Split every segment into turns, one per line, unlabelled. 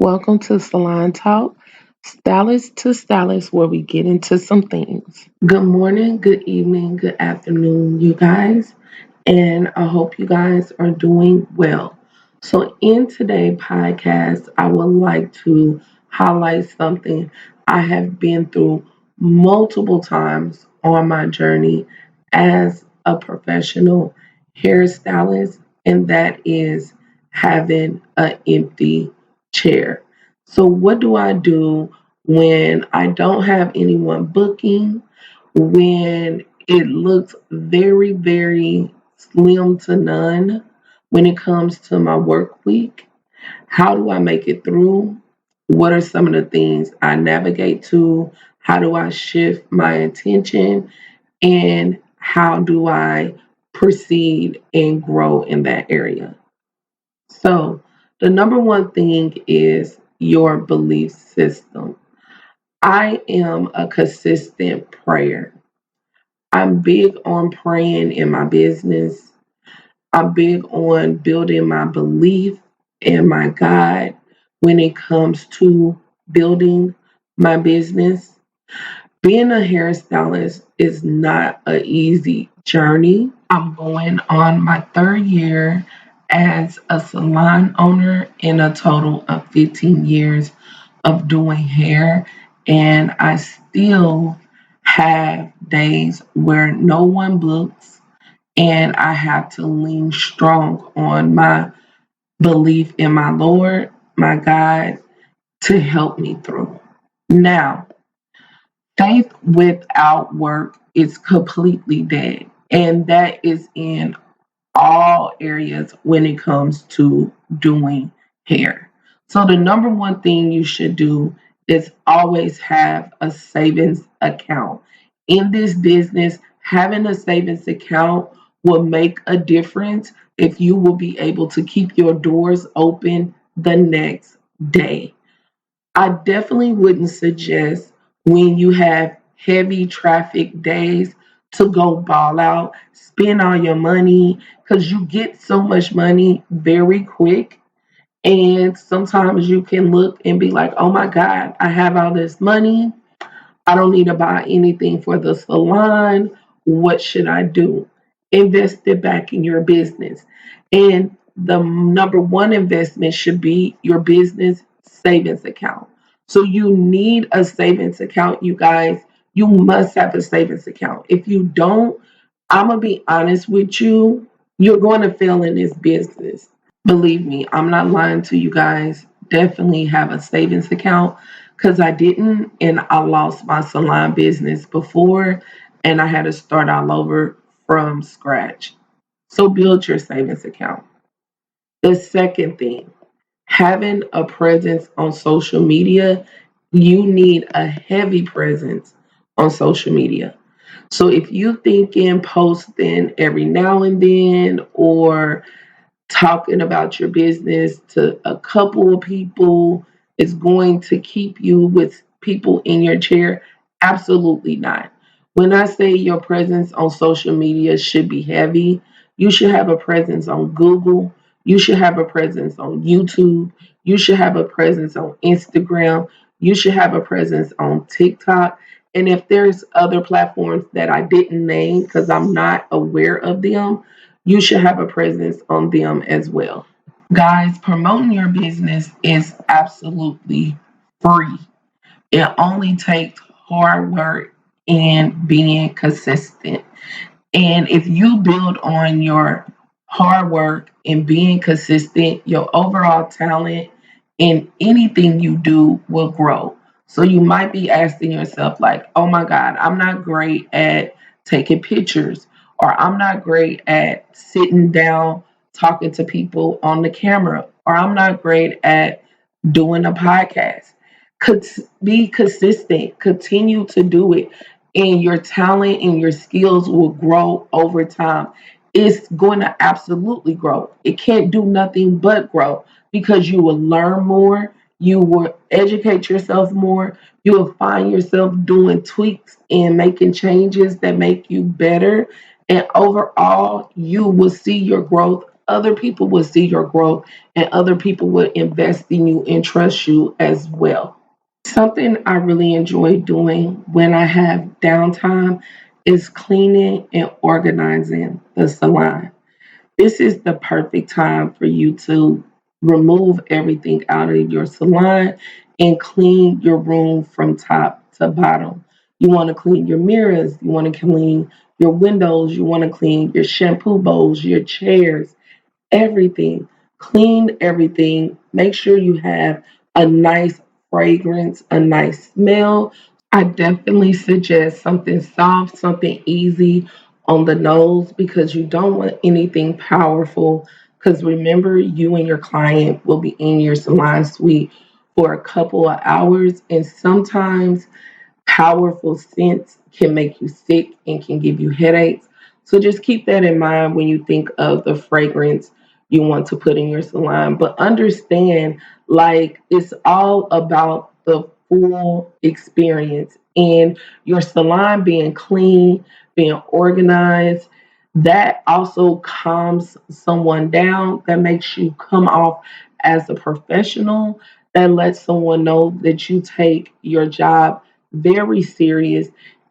Welcome to Salon Talk, Stylist to Stylist, where we get into some things. Good morning, good evening, good afternoon, you guys, and I hope you guys are doing well. So, in today's podcast, I would like to highlight something I have been through multiple times on my journey as a professional hairstylist, and that is having an empty chair. So, what do I do when I don't have anyone booking, when it looks very, very slim to none when it comes to my work week? How do I make it through? What are some of the things I navigate to? How do I shift my attention? And how do I proceed and grow in that area? So, the number one thing is your belief system. I am a consistent prayer. I'm big on praying in my business. I'm big on building my belief in my God when it comes to building my business. Being a hairstylist is not an easy journey. I'm going on my third year as a salon owner in a total of 15 years of doing hair, and I still have days where no one books, and I have to lean strong on my belief in my Lord, my God, to help me through. Now, faith without work is completely dead. And that is in all areas when it comes to doing hair. So, the number one thing you should do is always have a savings account. In this business, having a savings account will make a difference if you will be able to keep your doors open the next day. I definitely wouldn't suggest when you have heavy traffic days to go ball out, spend all your money because you get so much money very quick. And sometimes you can look and be like, oh my God, I have all this money. I don't need to buy anything for the salon. What should I do? Invest it back in your business. And the number one investment should be your business savings account. So you need a savings account, you guys. You must have a savings account. If you don't, I'm going to be honest with you, you're going to fail in this business. Believe me, I'm not lying to you guys. Definitely have a savings account because I didn't, and I lost my salon business before, and I had to start all over from scratch. So build your savings account. The second thing, having a presence on social media, you need a heavy presence on social media. So if you thinking posting every now and then or talking about your business to a couple of people is going to keep you with people in your chair? Absolutely not. When I say your presence on social media should be heavy, you should have a presence on Google, you should have a presence on YouTube, you should have a presence on Instagram, you should have a presence on TikTok. And if there's other platforms that I didn't name because I'm not aware of them, you should have a presence on them as well. Guys, promoting your business is absolutely free. It only takes hard work and being consistent. And if you build on your hard work and being consistent, your overall talent in anything you do will grow. So you might be asking yourself, like, oh my God, I'm not great at taking pictures, or I'm not great at sitting down talking to people on the camera, or I'm not great at doing a podcast. Could be consistent, continue to do it, and your talent and your skills will grow over time. It's going to absolutely grow. It can't do nothing but grow because you will learn more, you will educate yourself more, you will find yourself doing tweaks and making changes that make you better. And overall, you will see your growth other people will see your growth and other people will invest in you and trust you as well. Something I really enjoy doing when I have downtime is cleaning and organizing the salon. This is the perfect time for you to remove everything out of your salon and clean your room from top to bottom. You want to clean your mirrors, you want to clean your windows, you want to clean your shampoo bowls, your chairs, everything. Clean everything. Make sure you have a nice fragrance, a nice smell. I definitely suggest something soft, something easy on the nose because you don't want anything powerful. Because remember, you and your client will be in your salon suite for a couple of hours, and sometimes powerful scents can make you sick and can give you headaches. So just keep that in mind when you think of the fragrance you want to put in your salon. But understand, like, it's all about the full experience and your salon being clean, being organized. That also calms someone down. That makes you come off as a professional. That lets someone know that you take your job very serious.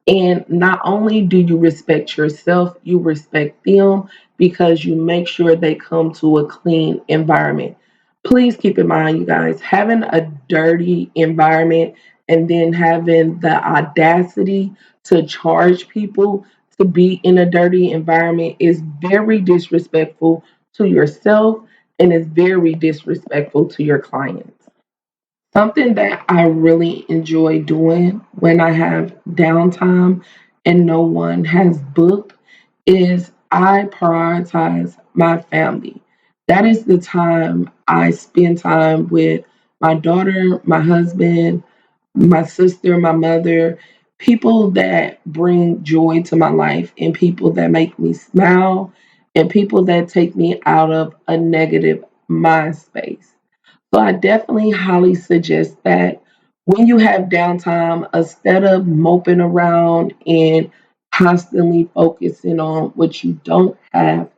And not only do you respect yourself, you respect them because you make sure they come to a clean environment. Please keep in mind, you guys, having a dirty environment and then having the audacity to charge people to be in a dirty environment is very disrespectful to yourself and is very disrespectful to your clients. Something that I really enjoy doing when I have downtime and no one has booked is I prioritize my family. That is the time I spend time with my daughter, my husband, my sister, my mother, people that bring joy to my life and people that make me smile and people that take me out of a negative mind space. So I definitely highly suggest that when you have downtime, instead of moping around and constantly focusing on what you don't have,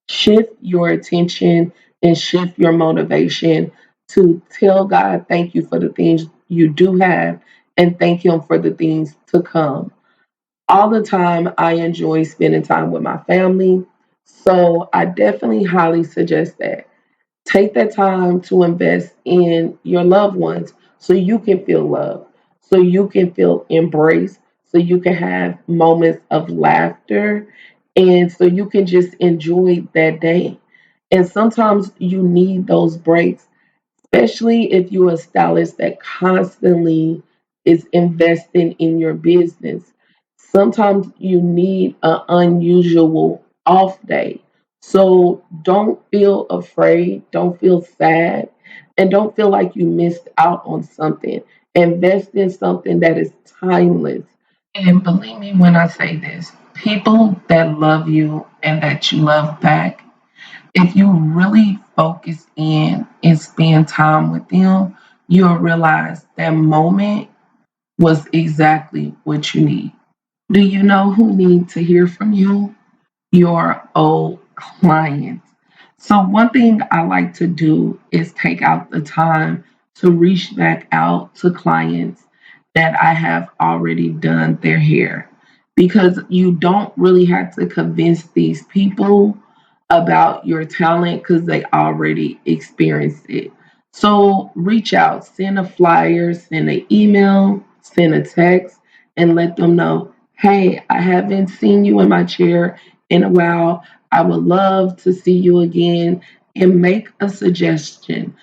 shift your attention and shift your motivation to tell God thank you for the things you do have and thank Him for the things to come. All the time, I enjoy spending time with my family. So I definitely highly suggest that. Take that time to invest in your loved ones so you can feel love, so you can feel embraced, so you can have moments of laughter, and so you can just enjoy that day. And sometimes you need those breaks, especially if you're a stylist that constantly is investing in your business. Sometimes you need an unusual off day. So don't feel afraid, don't feel sad, and don't feel like you missed out on something. Invest in something that is timeless. And believe me when I say this, people that love you and that you love back, if you really focus in and spend time with them, you'll realize that moment was exactly what you need. Do you know who needs to hear from you? Your old clients. So, one thing I like to do is take out the time to reach back out to clients that I have already done their hair because you don't really have to convince these people about your talent because they already experienced it. So, reach out, send a flyer, send an email, send a text, and let them know, hey, I haven't seen you in my chair in a while. I would love to see you again and make a suggestion,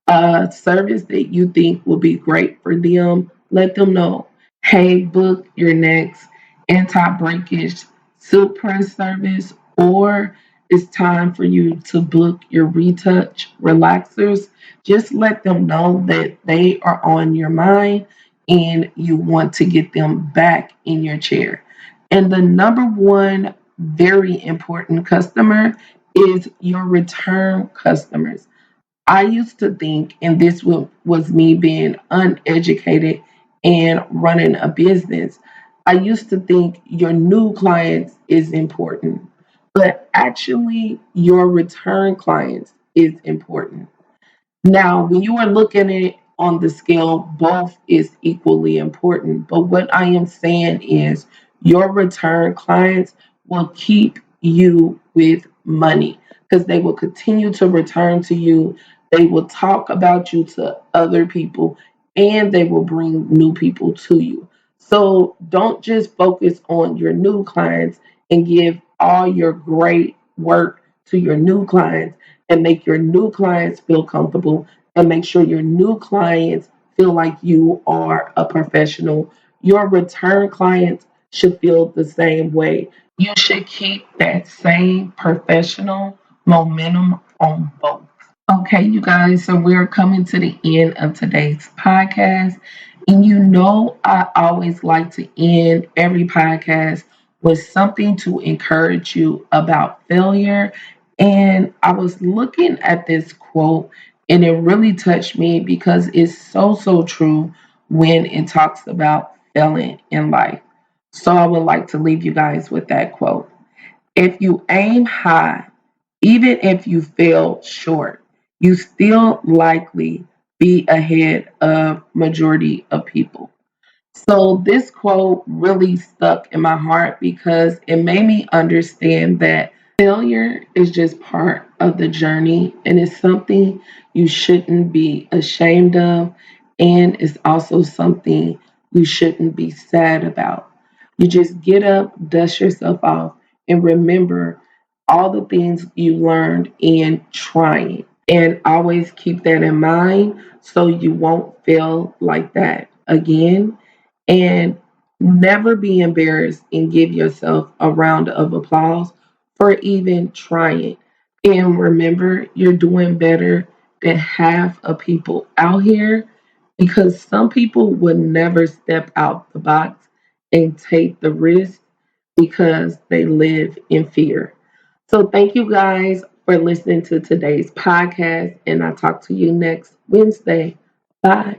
a service that you think will be great for them. Let them know, hey, book your next anti breakage silk press service, or it's time for you to book your retouch relaxers. Just let them know that they are on your mind and you want to get them back in your chair. And the number one very important customer is your return customers. I used to think, and this was me being uneducated and running a business, I used to think your new clients is important. but actually, your return clients is important. Now, when you are looking at it on the scale, both is equally important. But what I am saying is your return clients will keep you with money because they will continue to return to you. They will talk about you to other people and they will bring new people to you. So don't just focus on your new clients and give all your great work to your new clients and make your new clients feel comfortable and make sure your new clients feel like you are a professional. Your return clients should feel the same way. You should keep that same professional momentum on both. Okay, you guys, so we're coming to the end of today's podcast. And you know, I always like to end every podcast with something to encourage you about failure. And I was looking at this quote and it really touched me because it's so, so true when it talks about failing in life. So I would like to leave you guys with that quote. If you aim high, even if you fail short, you still likely be ahead of majority of people. So this quote really stuck in my heart because it made me understand that failure is just part of the journey and it's something you shouldn't be ashamed of and it's also something you shouldn't be sad about. You just get up, dust yourself off and remember all the things you learned in trying and always keep that in mind so you won't feel like that again and never be embarrassed and give yourself a round of applause for even trying. And remember, you're doing better than half of people out here because some people would never step out the box and take the risk because they live in fear. So, thank you guys for listening to today's podcast, and I'll talk to you next Wednesday. Bye.